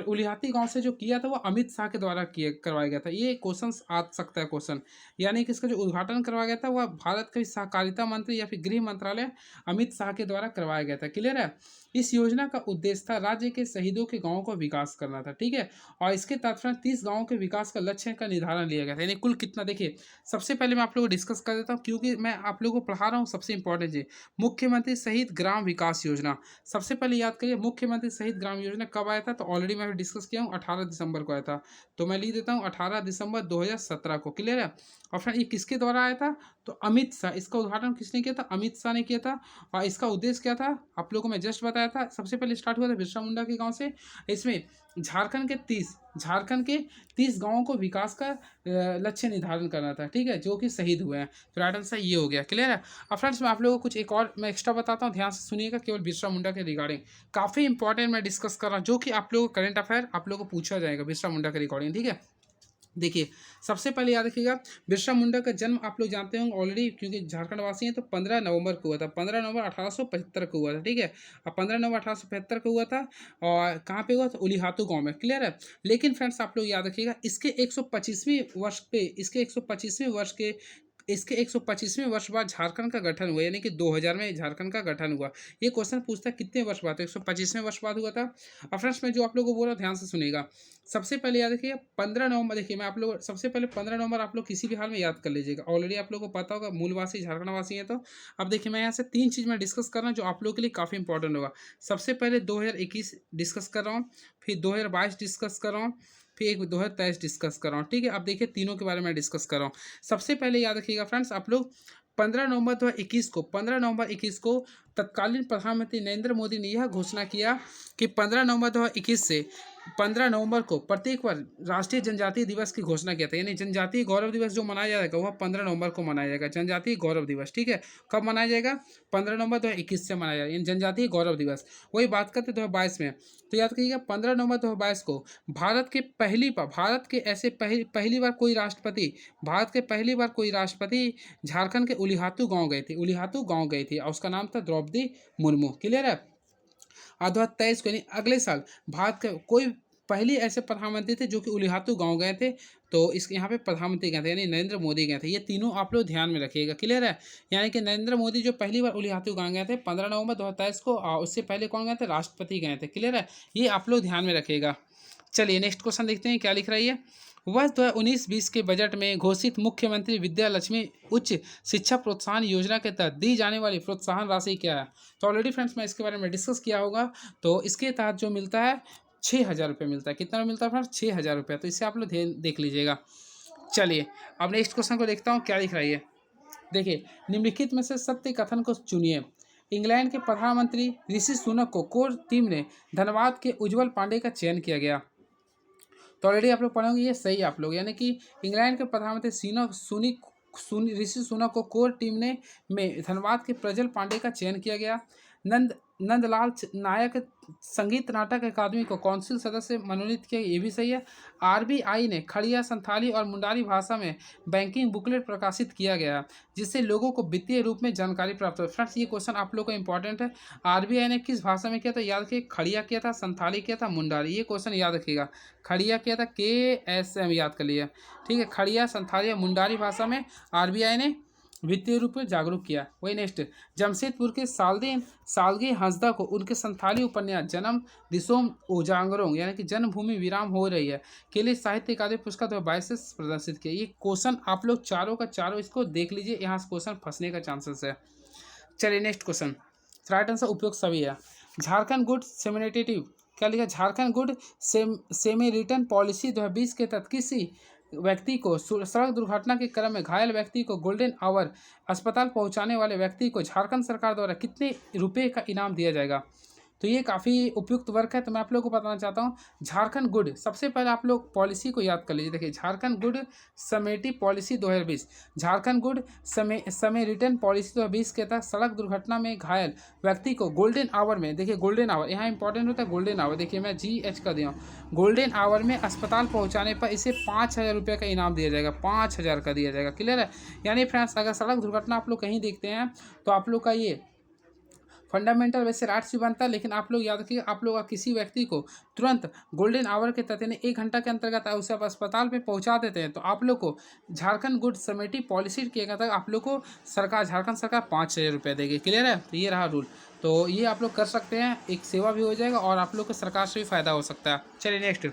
उलीहाती गांव से जो किया था वो अमित शाह के द्वारा करवाया गया था। ये क्वेश्चन आ सकता है क्वेश्चन, यानी कि इसका जो उद्घाटन करवाया गया था वह भारत के सहकारिता मंत्री या फिर गृह मंत्रालय अमित शाह के द्वारा करवाया गया था। क्लियर है। इस योजना का उद्देश्य था राज्य के शहीदों के गाँवों को विकास करना था, ठीक है। और इसके तहत 30 गाँवों के विकास का लक्ष्य का निर्धारण लिया गया था, यानी कुल कितना, देखिए सबसे पहले मैं आप लोगों को डिस्कस कर देता हूँ क्योंकि मैं आप लोगों को पढ़ा रहा हूँ। सबसे इंपॉर्टेंट चीज, मुख्यमंत्री शहीद ग्राम विकास योजना। सबसे पहले याद करिए मुख्यमंत्री शहीद ग्राम योजना कब आया था, तो ऑलरेडी मैं डिस्कस किया हूँ 18 दिसंबर को आया था, तो मैं लिख देता हूँ 18 दिसंबर 2017 को, क्लियर है। और फ्रेंड ये किसके द्वारा आया था, तो अमित शाह, इसका उद्घाटन किसने किया था, अमित शाह ने किया था। और इसका उद्देश्य क्या था, आप लोगों को मैं जस्ट बताया था। सबसे पहले स्टार्ट हुआ था बिरसा मुंडा के गांव से। इसमें झारखंड के 30 गांवों को विकास का लक्ष्य निर्धारण करना था, ठीक है, जो कि शहीद हुए हैं। तो राइट आंसर ये हो गया, क्लियर है। अब फ्रेंड्स मैं आप लोगों को कुछ एक और मैं एक्स्ट्रा बताता हूँ, ध्यान से सुनिएगा, केवल बिरसा मुंडा के रिगार्डिंग काफ़ी इंपॉर्टेंट मैं डिस्कस कर रहा हूँ, जो कि आप लोगों को करंट अफेयर आप लोगों को पूछा जाएगा बिरसा मुंडा के रिगार्डिंग, ठीक है। देखिए सबसे पहले याद रखिएगा, बिरसा मुंडा का जन्म आप लोग जानते होंगे ऑलरेडी, क्योंकि झारखंड वासी हैं, तो 15 नवंबर को हुआ था, 15 नवंबर 1875 को हुआ था, ठीक है। और 15 नवंबर 1875 को हुआ था, और कहाँ पे हुआ था, उलीहातू गांव में, क्लियर है। लेकिन फ्रेंड्स आप लोग याद रखिएगा, इसके 125वें वर्ष पे, इसके 125वें वर्ष बाद झारखंड का गठन हुआ, यानी कि 2000 में झारखंड का गठन हुआ। ये क्वेश्चन पूछता है कितने वर्ष बाद, 125वें वर्ष बाद हुआ था। और फ्रेंड्स मैं जो आप लोगों को बोल रहा हूँ ध्यान से सुनिएगा। सबसे पहले याद रखिए 15 नवंबर, देखिए मैं आप लोग सबसे पहले 15 नवंबर आप लोग किसी भी हाल में याद कर लीजिएगा, ऑलरेडी आप लोगों को पता होगा, मूलवासी झारखंड वासी हैं। तो अब देखिए मैं यहाँ से 3 चीज़ मैं डिस्कस कर रहा हूँ जो आप लोगों के लिए काफ़ी इंपॉर्टेंट होगा। सबसे पहले 2021 डिस्कस कर रहा हूँ, फिर 2022 डिस्कस कर रहा हूँ, फिर एक 2023 डिस्कस कर रहा हूँ, ठीक है। अब देखिए तीनों के बारे में डिस्कस कर रहा हूँ। सबसे पहले याद रखिएगा फ्रेंड्स आप लोग 15 नवंबर 21 को तत्कालीन प्रधानमंत्री नरेंद्र मोदी ने यह घोषणा किया कि 15 नवंबर 2021 से 15 नवंबर को प्रत्येक वर्ष राष्ट्रीय जनजातीय दिवस की घोषणा किया था, यानी जनजातीय गौरव दिवस जो मनाया जाएगा वह 15 नवंबर को मनाया जाएगा, जनजातीय गौरव दिवस, ठीक है। कब मनाया जाएगा, 15 नवंबर 2021 से मनाया जाएगा, यानी जनजातीय गौरव दिवस। वही बात करते 2022 में, तो याद करिएगा 15 नवंबर 2022 को भारत के पहली बार कोई राष्ट्रपति झारखंड के उलीहातू गाँव गए थे और उसका नाम था द्रौपदी मुर्मू, क्लियर है। 2023 को यानी अगले साल भारत के कोई पहले ऐसे प्रधानमंत्री थे जो कि उलीहातू गांव गए थे, तो इस यहाँ पे प्रधानमंत्री गए थे, यानी नरेंद्र मोदी गए थे। ये तीनों आप लोग ध्यान में रखिएगा, क्लियर है। यानी कि नरेंद्र मोदी जो पहली बार उलीहातू गांव गए थे 15 नवंबर 2023 को, और उससे पहले कौन गए थे, राष्ट्रपति गए थे, क्लियर है। ये आप लोग ध्यान में रखिएगा। चलिए नेक्स्ट क्वेश्चन देखते हैं क्या लिख रही है। वर्ष 2019-20 के बजट में घोषित मुख्यमंत्री विद्या लक्ष्मी उच्च शिक्षा प्रोत्साहन योजना के तहत दी जाने वाली प्रोत्साहन राशि क्या है। तो ऑलरेडी फ्रेंड्स मैं इसके बारे में डिस्कस किया होगा। तो इसके तहत जो मिलता है 6,000 रुपये मिलता है। कितना मिलता है फ्रेंड्स, 6,000 रुपये। तो इससे आप लोग देख लीजिएगा। चलिए अब नेक्स्ट क्वेश्चन को देखता हूँ क्या लिख रही है। देखिए निम्नलिखित में से सत्य कथन को चुनिए। इंग्लैंड के प्रधानमंत्री ऋषि सुनक को कोर टीम ने धनबाद के उज्जवल पांडे का चयन किया गया। तो ऑलरेडी आप लोग पढ़ोगे, ये सही आप लोग, यानी कि इंग्लैंड के प्रधानमंत्री ऋषि सुनक को कोर टीम में धनबाद के प्रज्वल पांडे का चयन किया गया। नंदलाल नायक संगीत नाटक अकादमी को काउंसिल सदस्य मनोनीत किया, ये भी सही है। आरबीआई ने खड़िया, संथाली और मुंडारी भाषा में बैंकिंग बुकलेट प्रकाशित किया गया जिससे लोगों को वित्तीय रूप में जानकारी प्राप्त हो। फ्रेंड्स ये क्वेश्चन आप लोगों को इंपॉर्टेंट है। आरबीआई ने किस भाषा में किया था, याद रखिए, खड़िया किया था, संथाली किया था, मुंडारी। ये क्वेश्चन याद रखिएगा। खड़िया किया था, KSM याद कर लिया, ठीक है। खड़िया, संथाली और मुंडारी भाषा में आरबीआई ने वित्तीय रूप में जागरूक किया। वही नेक्स्ट, जमशेदपुर के सालगी हंसदा को उनके संथाली उपन्यास जन्म दिसोम उजागरों यानी कि जन्मभूमि विराम हो रही है के लिए साहित्य अकादमी पुरस्कार 2022 से प्रदर्शित किया। ये क्वेश्चन आप लोग चारों का चारों इसको देख लीजिए, यहाँ से क्वेश्चन फंसने का चांसेस है। चलिए नेक्स्ट क्वेश्चन, राइट आंसर उपयुक्त सभी है। झारखंड गुड सेमिनेटिव क्या लिखा, Jharkhand good semi return policy 2020 के तहत किसी व्यक्ति को सड़क दुर्घटना के क्रम में घायल व्यक्ति को गोल्डन आवर अस्पताल पहुंचाने वाले व्यक्ति को झारखंड सरकार द्वारा कितने रुपए का इनाम दिया जाएगा। तो ये काफ़ी उपयुक्त वर्क है। तो मैं आप लोगों को बताना चाहता हूँ, झारखंड गुड, सबसे पहले आप लोग पॉलिसी को याद कर लीजिए। देखिए झारखंड गुड समेटी पॉलिसी 2020, झारखंड गुड समय रिटर्न पॉलिसी 2020 के तहत सड़क दुर्घटना में घायल व्यक्ति को गोल्डन आवर में, देखिए गोल्डन आवर यहाँ इंपॉर्टेंट होता है, गोल्डन आवर, देखिए मैं GH कर दिया हूँ, गोल्डन आवर में अस्पताल पहुँचाने पर इसे 5,000 रुपये का इनाम दिया जाएगा, 5,000 का दिया जाएगा, क्लियर है। यानी फ्रेंड्स अगर सड़क दुर्घटना आप लोग कहीं देखते हैं तो आप लोग का ये फंडामेंटल वैसे राइट्स भी बनता है, लेकिन आप लोग याद रखिए, आप लोग किसी व्यक्ति को तुरंत गोल्डन आवर के तहत यानी 1 घंटा के अंतर्गत उसे आप अस्पताल पे पहुंचा देते हैं, तो आप लोग को झारखंड गुड समेटी पॉलिसी के तहत आप लोग को सरकार, झारखंड सरकार 5,000 रुपये देगी। क्लियर है? तो ये रहा रूल, तो ये आप लोग कर सकते हैं, एक सेवा भी हो जाएगा और आप लोग को सरकार से भी फायदा हो सकता है। चलिए नेक्स्ट,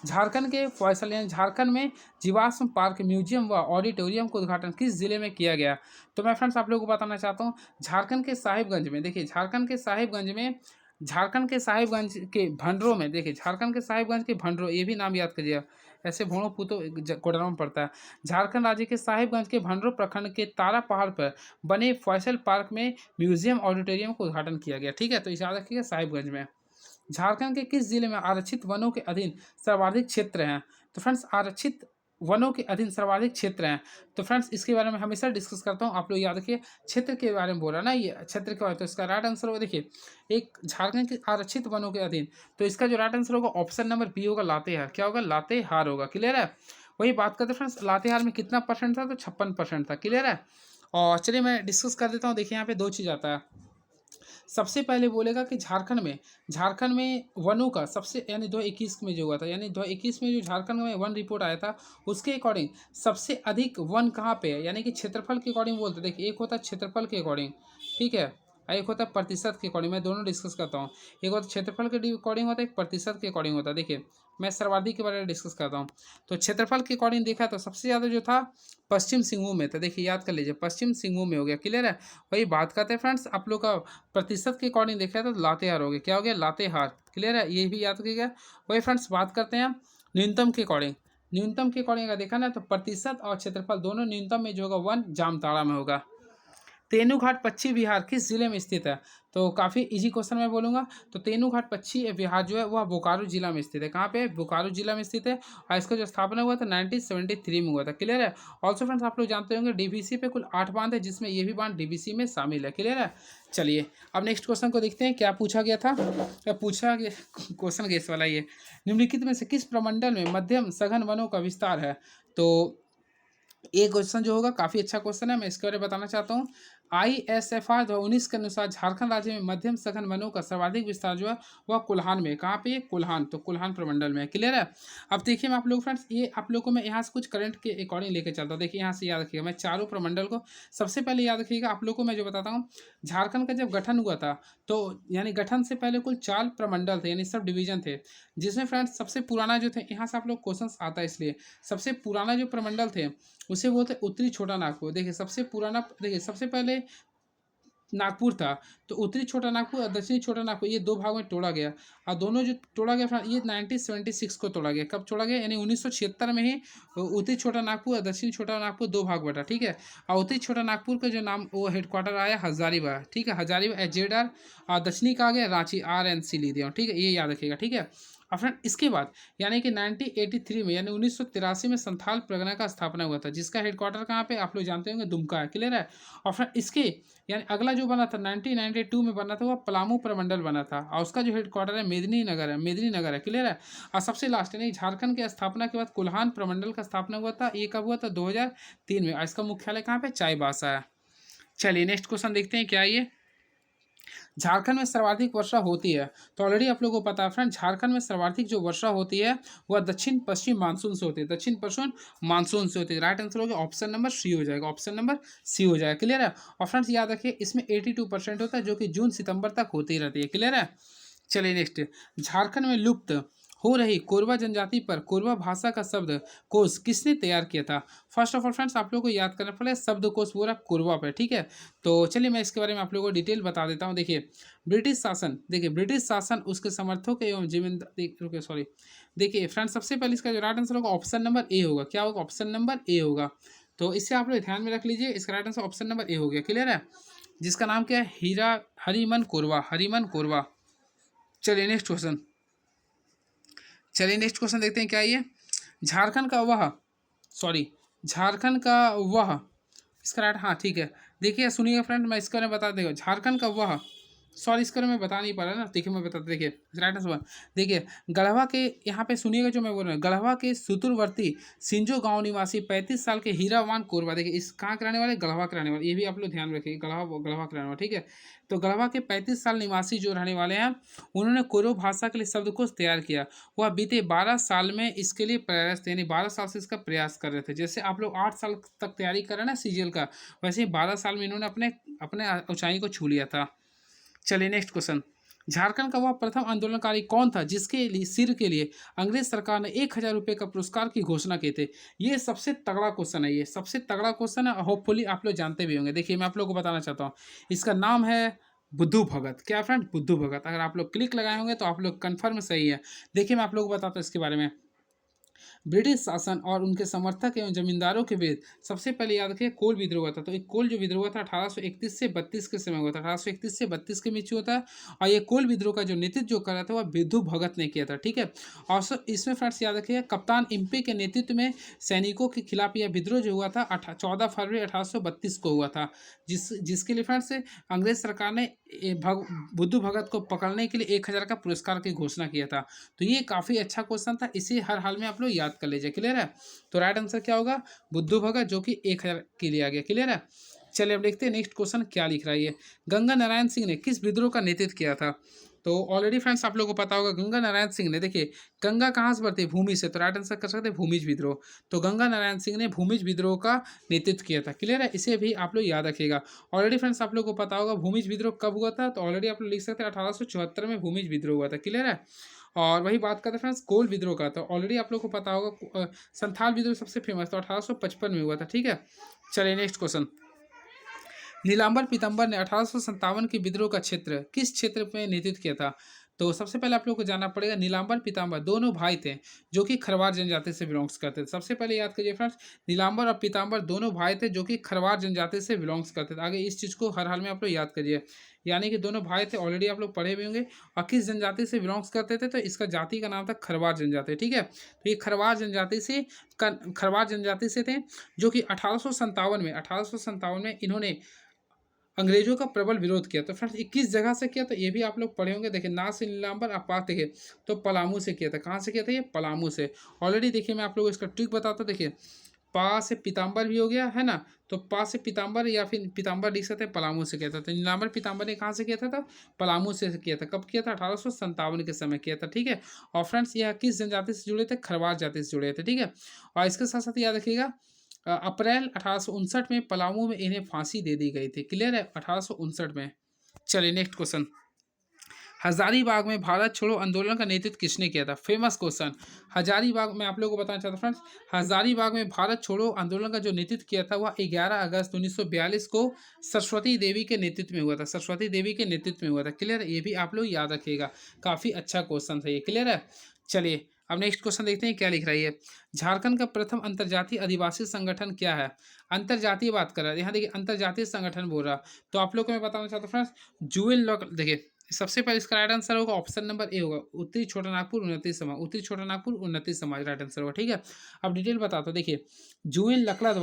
झारखंड के फैसल यानी झारखंड में जीवाश्म पार्क, म्यूजियम व ऑडिटोरियम का उद्घाटन किस जिले में किया गया? तो मैं फ्रेंड्स आप लोगों को बताना चाहता हूँ, झारखंड के साहिबगंज में। देखिए झारखंड के साहिबगंज में, झारखंड के साहिबगंज के भंडरों में, देखिए झारखंड के साहिबगंज के भंडरों, ये भी नाम याद करिएगा, ऐसे भोड़ो पुतो कोडरमा में पड़ता है। झारखंड राज्य के साहिबगंज के भंडरों प्रखंड के तारा पहाड़ पर बने फैसल पार्क में म्यूजियम ऑडिटोरियम का उद्घाटन किया गया। ठीक है, तो इसे याद रखिएगा, साहिबगंज में। झारखंड के किस जिले में आरक्षित वनों के अधीन सर्वाधिक क्षेत्र हैं? तो फ्रेंड्स आरक्षित वनों के अधीन सर्वाधिक क्षेत्र हैं, तो फ्रेंड्स इसके बारे में हमेशा डिस्कस करता हूँ, आप लोग याद रखिए, क्षेत्र के बारे में बोल रहा ना, ये क्षेत्र के बारे में, तो इसका राइट आंसर होगा, देखिए एक झारखंड के आरक्षित वनों के अधीन, तो इसका जो राइट आंसर होगा ऑप्शन नंबर बी होगा, लातेहार। क्या होगा? लातेहार होगा। क्लियर है? वही बात करते हैं फ्रेंड्स, लातेहार में कितना परसेंट था? तो 56% था। क्लियर है? और चलिए मैं डिस्कस कर देता हूँ। देखिए यहाँ पे दो चीज़ आता है। सबसे पहले बोलेगा कि झारखंड में वनों का सबसे, यानी 2021 में जो हुआ था, यानी 2021 में जो झारखंड में वन रिपोर्ट आया था, उसके अकॉर्डिंग सबसे अधिक वन कहाँ पे है, यानी कि क्षेत्रफल के अकॉर्डिंग बोलते हैं। देखिए एक होता है क्षेत्रफल के अकॉर्डिंग, ठीक है, और एक होता है प्रतिशत के अकॉर्डिंग। मैं दोनों डिस्कस करता हूँ, एक होता है क्षेत्रफल के अकॉर्डिंग होता है, एक प्रतिशत के अकॉर्डिंग होता है। देखिए मैं सर्वाधिक के बारे में डिस्कस करता हूँ, तो क्षेत्रफल के अकॉर्डिंग देखा तो सबसे ज़्यादा जो था पश्चिम सिंहभूम में था। देखिए याद कर लीजिए, पश्चिम सिंहभूम में हो गया। क्लियर है? वही बात करते हैं फ्रेंड्स, आप लोग का प्रतिशत के अकॉर्डिंग देखा है तो लातेहार हो गया। क्या हो गया? लातेहार। क्लियर है? ये भी याद रखिएगा। वही फ्रेंड्स बात करते हैं न्यूनतम के अकॉर्डिंग, न्यूनतम के अकॉर्डिंग अगर देखा ना, तो प्रतिशत और क्षेत्रफल दोनों न्यूनतम में जो होगा वन जामताड़ा में होगा। तेनूघाट पश्चिम बिहार किस जिले में स्थित है? तो काफ़ी इजी क्वेश्चन मैं बोलूँगा, तो तेनूघाट पश्चिम बिहार जो है वह बोकारो जिला में स्थित है। कहाँ पे? बोकारो जिला में स्थित है, और इसका जो स्थापना हुआ था 1973 में हुआ था। क्लियर है? ऑल्सो फ्रेंड्स आप लोग जानते होंगे डीवीसी पे कुल 8 बांध है, जिसमें ये भी बांध डीवीसी में शामिल है। क्लियर है? चलिए अब नेक्स्ट क्वेश्चन को देखते हैं, क्या पूछा गया था। पूछा गया क्वेश्चन गैस वाला ये, निम्नलिखित में से किस प्रमंडल में मध्यम सघन वनों का विस्तार है? तो ये क्वेश्चन जो होगा काफ़ी अच्छा क्वेश्चन है, मैं इसके बारे में बताना चाहता हूँ। ISFR 2019 के अनुसार झारखंड राज्य में मध्यम सघन वनों का सर्वाधिक विस्तार जो है वह कोल्हान में। कहाँ पे? कुल्हान, तो कुल्हान प्रमंडल में है। क्लियर है? अब देखिए मैं आप लोग फ्रेंड्स, ये आप लोग को मैं यहाँ से कुछ करंट के अकॉर्डिंग लेके चलता हूँ। देखिए यहाँ से याद रखिएगा, मैं चारों प्रमंडल को सबसे पहले याद रखिएगा। आप लोग को मैं जो बताता हूँ, झारखंड का जब गठन हुआ था, तो यानी गठन से पहले कुल 4 प्रमंडल थे, यानी सब डिवीजन थे, जिसमें फ्रेंड्स सबसे पुराना जो थे, यहाँ से आप लोग क्वेश्चन आता है, इसलिए सबसे पुराना जो प्रमंडल थे उसे बोलते उत्तरी छोटा नागपुर। देखिए सबसे पुराना, देखिए सबसे पहले नागपुर था, तो उत्तरी छोटा नागपुर और दक्षिणी छोटा नागपुर ये 2 भाग में तोड़ा गया, और दोनों जो तोड़ा गया ये 1976 को तोड़ा गया। कब तोड़ा गया? यानी 1976 में ही उत्तरी छोटा नागपुर और दक्षिणी छोटा नागपुर 2 भाग बटा। ठीक है, और उत्तरी छोटा नागपुर का जो नाम वो हेडक्वार्टर आया हजारीबाग। ठीक है, हजारीबाग HZR, और दक्षिणी का आ गया रांची RNC ली दिया। ठीक है, ये याद रखिएगा। ठीक है, और फ्रेंड इसके बाद यानी कि 1983 में, यानी 1983 में संथाल परगना का स्थापना हुआ था, जिसका हेडक्वार्टर कहाँ पे आप लोग जानते होंगे, दुमका है। क्लियर है? और फ्रेंड इसके यानी अगला जो बना था 1992 में बना था, वह पलामू प्रमंडल बना था, और उसका जो हेडक्वार्टर है मेदिनीनगर है। क्लियर है? और सबसे लास्ट यानी झारखंड की स्थापना के बाद कुल्हान प्रमंडल का स्थापना हुआ था। ये कब हुआ था? 2003 में, और इसका मुख्यालय कहाँ पे? चाईबासा है। चलिए नेक्स्ट क्वेश्चन देखते हैं, क्या ये झारखंड में सर्वाधिक वर्षा होती है? तो ऑलरेडी आप लोगों को पता है फ्रेंड, झारखंड में सर्वाधिक जो वर्षा होती है वह दक्षिण पश्चिम मानसून से होती है, दक्षिण पश्चिम मानसून से होती है। राइट आंसर हो गया ऑप्शन नंबर सी हो जाएगा, ऑप्शन नंबर सी हो जाएगा। क्लियर है? और फ्रेंड्स याद रखिए इसमें 82% होता है, जो कि जून सितंबर तक होती रहती है। क्लियर है? चलिए नेक्स्ट, झारखंड में लुप्त हो रही कोरवा जनजाति पर कोरवा भाषा का शब्द कोश किसने तैयार किया था? फर्स्ट ऑफ ऑल फ्रेंड्स आप लोगों को याद करना पड़ेगा शब्द कोश पूरा कोरवा पर। ठीक है, तो चलिए मैं इसके बारे में आप लोगों को डिटेल बता देता हूँ। देखिए ब्रिटिश शासन, देखिए ब्रिटिश शासन उसके समर्थकों एवं जिम्मेदार, सॉरी, देखिए फ्रेंड्स सबसे पहले इसका जो राइट आंसर होगा ऑप्शन नंबर ए होगा। क्या होगा? ऑप्शन नंबर ए होगा। तो इससे आप लोग ध्यान में रख लीजिए, इसका right answer option number A हो गया। क्लियर है? जिसका नाम क्या है? हरिमन कोरवा, हरिमन कोरवा। चलिए नेक्स्ट क्वेश्चन, देखते हैं क्या ये झारखंड का वह, सॉरी झारखंड का वह, इसका राइट, हाँ ठीक है। देखिए सुनिएगा फ्रेंड, मैं इसके बारे में बता देगा, झारखंड का वह सॉरी, इसका मैं बता नहीं पा रहा ना, देखिए मैं बताता, देखिए राइट आंसर। देखिए गढ़वा के, यहाँ पे सुनिएगा जो मैं बोल रहा हूँ, गढ़वा के सुदूरवर्ती सिंजो गांव निवासी 35 साल के हीरावान कोरबा, देखिए इस कहाँ के रहने वाले, गढ़वा के रहने वाले, ये भी आप लोग ध्यान में रखिए, गढ़वा के रहने वाले, ठीक है। तो गढ़वा के 35 साल निवासी जो रहने वाले हैं, उन्होंने कोरो भाषा के लिए शब्दकोश तैयार किया। वह बीते 12 साल में इसके लिए प्रयास, यानी 12 साल से इसका प्रयास कर रहे थे। जैसे आप लोग 8 साल तक तैयारी कर रहे हैं ना सीजीएल का, वैसे ही 12 साल में इन्होंने अपने अपने ऊंचाई को छू लिया था। चलिए नेक्स्ट क्वेश्चन। झारखंड का वह प्रथम आंदोलनकारी कौन था जिसके लिए सिर के लिए अंग्रेज सरकार ने 1,000 रुपये का पुरस्कार की घोषणा की थी? ये सबसे तगड़ा क्वेश्चन है, ये सबसे तगड़ा क्वेश्चन है, होपफुली आप लोग जानते भी होंगे। देखिए मैं आप लोग को बताना चाहता हूँ, इसका नाम है बुद्धू भगत। क्या फ्रेंड? बुद्धू भगत। अगर आप लोग क्लिक लगाए होंगे तो आप लोग कन्फर्म सही है। देखिए मैं आप लोग को बताता हूँ इसके बारे में। ब्रिटिश शासन और उनके समर्थक एवं जमींदारों के विरुद्ध सबसे पहले याद रखिए कोल विद्रोह हुआ था। तो एक कोल जो विद्रोह हुआ था 1831 से 32 के समय हुआ था, 1831 से 32 के बीच हुआ था। और ये कोल विद्रोह का जो नेतृत्व जो कर रहा था वह बुद्धू भगत ने किया था, ठीक है। और इसमें फ्रेंड्स याद रखिए कप्तान इम्पे के नेतृत्व में सैनिकों के खिलाफ यह विद्रोह जो हुआ था 14 फरवरी 1832 को हुआ था, जिसके लिए फ्रेंड्स अंग्रेज सरकार ने बुद्धू भगत को पकड़ने के लिए 1,000 का पुरस्कार की घोषणा किया था। तो ये काफ़ी अच्छा क्वेश्चन था, इसे हर हाल में आप लोग याद कर लीजिए। क्लियर है? तो राइट आंसर क्या होगा? बुद्धू भगत, जो कि 1,000 के लिए आ गया। क्लियर है? चलिए अब देखते हैं नेक्स्ट क्वेश्चन क्या लिख रहा है ये। गंगा नारायण सिंह ने किस विद्रोह का नेतृत्व किया था? तो ऑलरेडी फ्रेंड्स आप लोगों को पता होगा, गंगा नारायण सिंह ने, देखिए गंगा कहाँ से बढ़ती है? भूमि से। तो राइट आंसर कर सकते हैं भूमिज विद्रोह। तो गंगा नारायण सिंह ने भूमिज विद्रोह का नेतृत्व किया था। क्लियर है? इसे भी आप लोग याद रखिएगा। ऑलरेडी फ्रेंड्स आप लोग को पता होगा भूमिज विद्रोह कब हुआ था, तो ऑलरेडी आप लोग लिख सकते हैं 1874 में भूमिज विद्रोह हुआ था। क्लियर है? और वही बात करते हैं फ्रेंड्स कोल विद्रोह का, तो ऑलरेडी आप लोग को पता होगा संथाल विद्रोह सबसे फेमस, तो 1855 में हुआ था। ठीक है, चलिए नेक्स्ट क्वेश्चन। नीलांबर पीतम्बर ने 1857 के विद्रोह का क्षेत्र किस क्षेत्र में नेतृत्व किया था? तो सबसे पहले आप लोग को जानना पड़ेगा, नीलांबर पीताम्बर दोनों भाई थे जो कि खरवार जनजाति से बिलोंग्स करते थे। सबसे पहले याद करिए फ्रेंड्स, नीलांबर और पीताम्बर दोनों भाई थे जो कि खरवार जनजाति से बिलोंग्स करते थे। आगे इस चीज़ को हर हाल में आप लोग याद करिए, यानी कि दोनों भाई थे, ऑलरेडी आप लोग पढ़े भी होंगे। और किस जनजाति से बिलोंग्स करते थे? तो इसका जाति का नाम था खरवार जनजाति। ठीक है, तो ये खरवार जनजाति से थे, जो कि 1857 में इन्होंने अंग्रेजों का प्रबल विरोध किया। तो फ्रेंड्स 21 जगह से किया, तो ये भी आप लोग पढ़े होंगे। देखिए ना से नीलांबर आप बात देखिए, तो पलामू से किया था। कहाँ से किया था? ये पलामू से। ऑलरेडी देखिए मैं आप लोगों को इसका ट्रिक बताता हूँ। देखिए पा से पीताम्बर भी हो गया है ना, तो पा से पीताम्बर या फिर पीताम्बर लिख सकते हैं, पलामू से किया था। तो नीलांबर पीताम्बर ने कहाँ से किया था? तो पलामू से किया था। कब किया था? 1857 के समय किया था। ठीक है, और फ्रेंड्स यह किस जनजाति से जुड़े थे? खरवार जाति से जुड़े थे। ठीक है, और इसके साथ साथ याद रखिएगा अप्रैल 1859 में पलामू में इन्हें फांसी दे दी गई थी। क्लियर है? 1859 में। चलिए नेक्स्ट क्वेश्चन। हजारीबाग में भारत छोड़ो आंदोलन का नेतृत्व किसने किया था? Famous question. हजारीबाग में आप लोगों को बताना चाहता हूँ फ्रेंड्स, हजारीबाग में भारत छोड़ो आंदोलन का जो नेतृत्व किया था वह 11 अगस्त 1942 को सरस्वती देवी के नेतृत्व में हुआ था। सरस्वती देवी के नेतृत्व में हुआ था। क्लियर है? ये भी आप लोग याद रखिएगा, काफ़ी अच्छा क्वेश्चन था ये। क्लियर है? चलिए अब नेक्स्ट क्वेश्चन देखते हैं क्या लिख रही है। झारखंड का प्रथम अंतर्जातीय आदिवासी संगठन क्या है? अंतर्जातीय बात कर रहा है, यहाँ देखिए अंतर्जातीय संगठन बोल रहा, तो आप लोग को मैं बताना चाहता हूँ फ्रेंड्स, जुएल लॉक। देखिए सबसे पहले इसका राइट आंसर होगा ऑप्शन नंबर ए होगा, उत्तरी छोटा नागपुर उन्नति समाज। उत्तरी छोटा नागपुर उन्नति समाज राइट आंसर होगा। ठीक है, अब डिटेल बताता हूँ। देखिए जुएल लकड़ा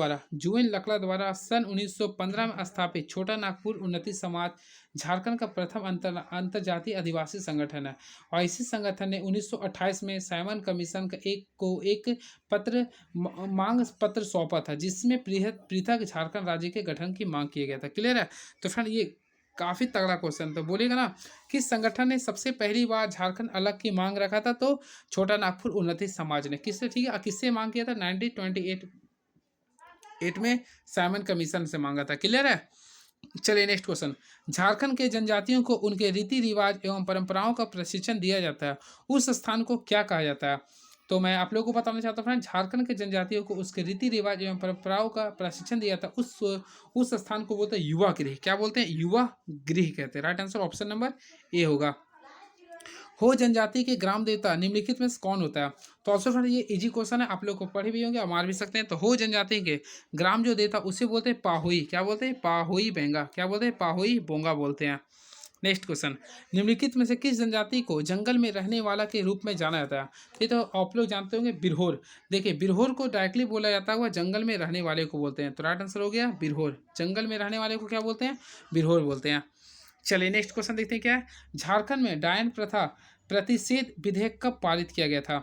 द्वारा सन 1915 में स्थापित छोटा नागपुर उन्नति समाज झारखंड का प्रथम अंतर्जातीय आदिवासी संगठन है। और इसी संगठन ने 1928 में साइमन कमीशन का एक मांग पत्र सौंपा था, जिसमें पृथक झारखंड राज्य के गठन की मांग किया गया था। क्लियर है? तो फ्रेंड ये काफ़ी तगड़ा क्वेश्चन, तो बोलेगा ना किस संगठन ने सबसे पहली बार झारखंड अलग की मांग रखा था? तो छोटा नागपुर उन्नति समाज ने। किससे? ठीक है, किससे मांग किया था? 1928 में साइमन कमीशन से मांगा था। क्लियर है? चलिए नेक्स्ट क्वेश्चन। झारखंड के जनजातियों को उनके रीति रिवाज एवं परंपराओं का प्रशिक्षण दिया जाता है, उस स्थान को क्या कहा जाता है? तो मैं आप लोगों को बताना चाहता हूँ फ्रेंड, झारखंड के जनजातियों को उसके रीति रिवाज एवं परंपराओं का प्रशिक्षण दिया जाता है, उस स्थान को बोलते हैं युवा गृह। क्या बोलते हैं? युवा गृह कहते हैं। Right answer option number A होगा। हो जनजाति के ग्राम देवता निम्नलिखित में से कौन होता है? तो ऑल्सो फ्रेंड ये इजी क्वेश्चन है, आप लोग को पढ़े भी होंगे और मार भी सकते हैं। तो हो जनजाति के ग्राम जो देवता उसे बोलते हैं पाहुई। क्या बोलते हैं? पाहुई बेंगा। क्या बोलते हैं? पाहुई बोंगा बोलते हैं। Next question. निम्नलिखित में से किस जनजाति को जंगल में रहने वाला के रूप में जाना जाता है? ये तो आप लोग जानते होंगे, बिरहोर। देखिए बिरहोर को डायरेक्टली बोला जाता है वह जंगल में रहने वाले को बोलते हैं। तो राइट आंसर हो गया बिरहोर। जंगल में रहने वाले को क्या बोलते हैं? बिरहोर बोलते हैं। चलिए नेक्स्ट क्वेश्चन देखते हैं क्या है। झारखंड में डायन प्रथा प्रतिषेध विधेयक कब पारित किया गया था?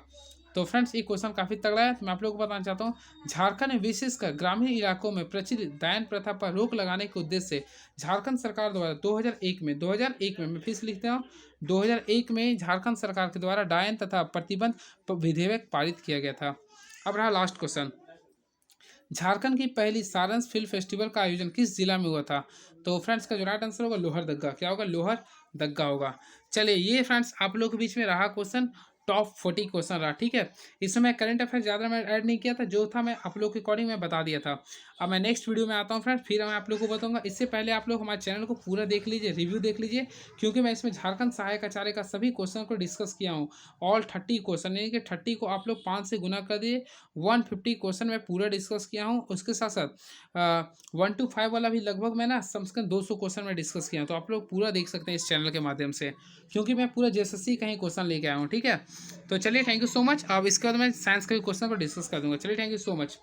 तो फ्रेंड्स ये क्वेश्चन काफ़ी तगड़ा है, तो मैं आप लोगों को बताना चाहता हूँ। झारखंड में विशेषकर ग्रामीण इलाकों में प्रचलित डायन प्रथा पर रोक लगाने के उद्देश्य से झारखंड सरकार द्वारा 2001 में मैं फिर से लिखता हूँ, 2001 में झारखंड सरकार के द्वारा डायन तथा प्रतिबंध विधेयक पारित किया गया था। अब रहा लास्ट क्वेश्चन। झारखंड की पहली सारंस फिल्म फेस्टिवल का आयोजन किस जिला में हुआ था? तो फ्रेंड्स का जो राइट आंसर होगा लोहरदग्गा। क्या होगा? लोहरदग्गा होगा। चलिए ये फ्रेंड्स आप लोग के बीच में रहा क्वेश्चन, टॉप 40 क्वेश्चन रहा, ठीक है। इसमें मैं करंट अफेयर ज़्यादा मैं ऐड नहीं किया था, जो था मैं आप लोग के अकॉर्डिंग मैं बता दिया था। अब मैं नेक्स्ट वीडियो में आता हूँ फ्रेंड्स, फिर मैं आप लोग को बताऊंगा। इससे पहले आप लोग हमारे चैनल को पूरा देख लीजिए, रिव्यू देख लीजिए, क्योंकि मैं इसमें झारखंड सहायक आचार्य का सभी क्वेश्चन को डिस्कस किया हूँ। ऑल 30 क्वेश्चन, यानी कि 30 को आप लोग 5 से गुना कर दिए, 150 क्वेश्चन मैं पूरा डिस्कस किया हूँ। उसके साथ साथ 1 to 5 वाला भी लगभग मैं ना कम से कम 200 क्वेश्चन में डिस्कस किया हूँ। तो आप लोग पूरा देख सकते हैं इस चैनल के माध्यम से, क्योंकि मैं पूरा जेएसएससी का ही क्वेश्चन लेके आया हूँ, ठीक है। तो चलिए थैंक यू सो मच। अब इसके बाद मैं साइंस के क्वेश्चन को डिस्कस कर दूंगा। चलिए थैंक यू सो मच।